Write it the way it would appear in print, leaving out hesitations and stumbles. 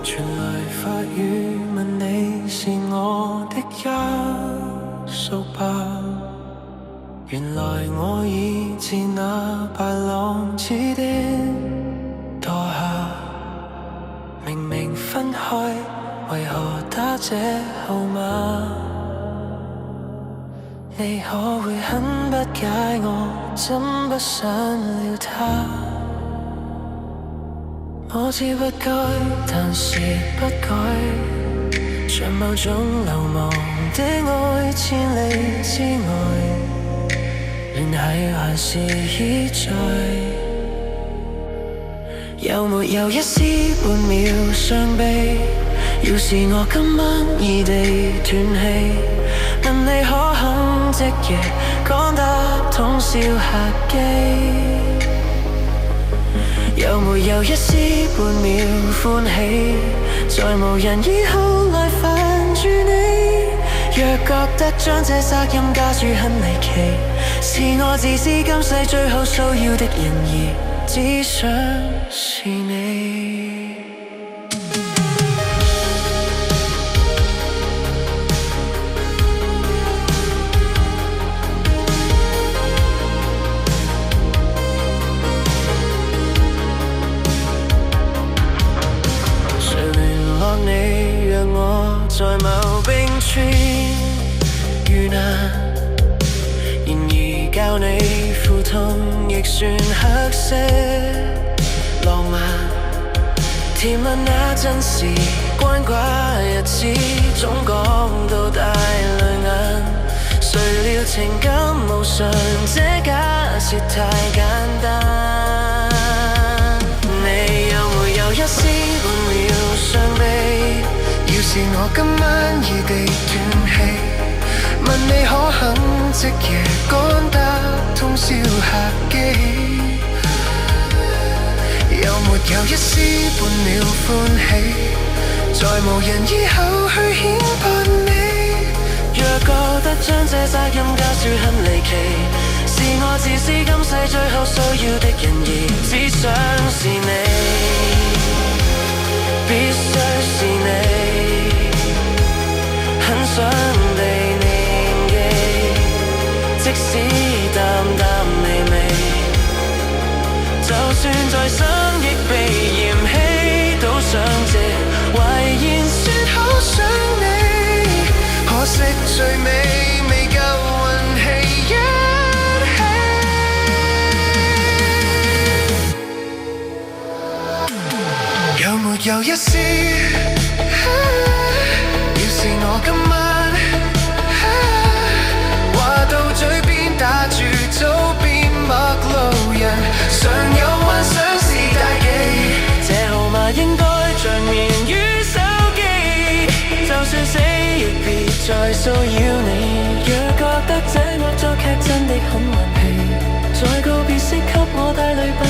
傳來法語問你是我的一束吧。原來我已似那白浪似的墮下，明明分開，為何打這號碼？你可會很不解我怎不想了他？我知不該，但是不改，像某種流亡的愛，千里之外，聯繫還是依在。有沒有一絲半秒傷悲？要是我今晚異地斷氣，問你可肯即夜趕搭通宵客機？有沒有一絲半秒歡喜？在無人以後來煩住你，若覺得將這責任加諸很離奇，是我自私今世最後需要的人兒，只想是你。你讓我在某冰川遇難，然而教你苦痛亦算黑色浪漫。甜蜜那陣時關掛日子，總講到大淚眼。誰料情感無常，這假設太簡單。你有沒有一絲半秒傷悲？要是我今晚異地斷氣，問你可肯即夜趕搭通宵客機？有沒有一絲半秒歡喜？在無人以後去牽絆你，若覺得將這責任加諸很離奇，是我自私今世最後需要的人兒，只想是你，必須是你，很想被念記，即使淡淡微微，就算在生亦被嫌棄，都想借遺言說好想你，可惜最尾未夠運氣一起。有沒有一絲？要是我今晚話到嘴邊打住早變陌路人，常有幻想是大忌，這號碼應該長眠於手機，就算死亦別再騷擾你。若覺得這惡作劇真的很頑皮，在告別式給我帶淚奔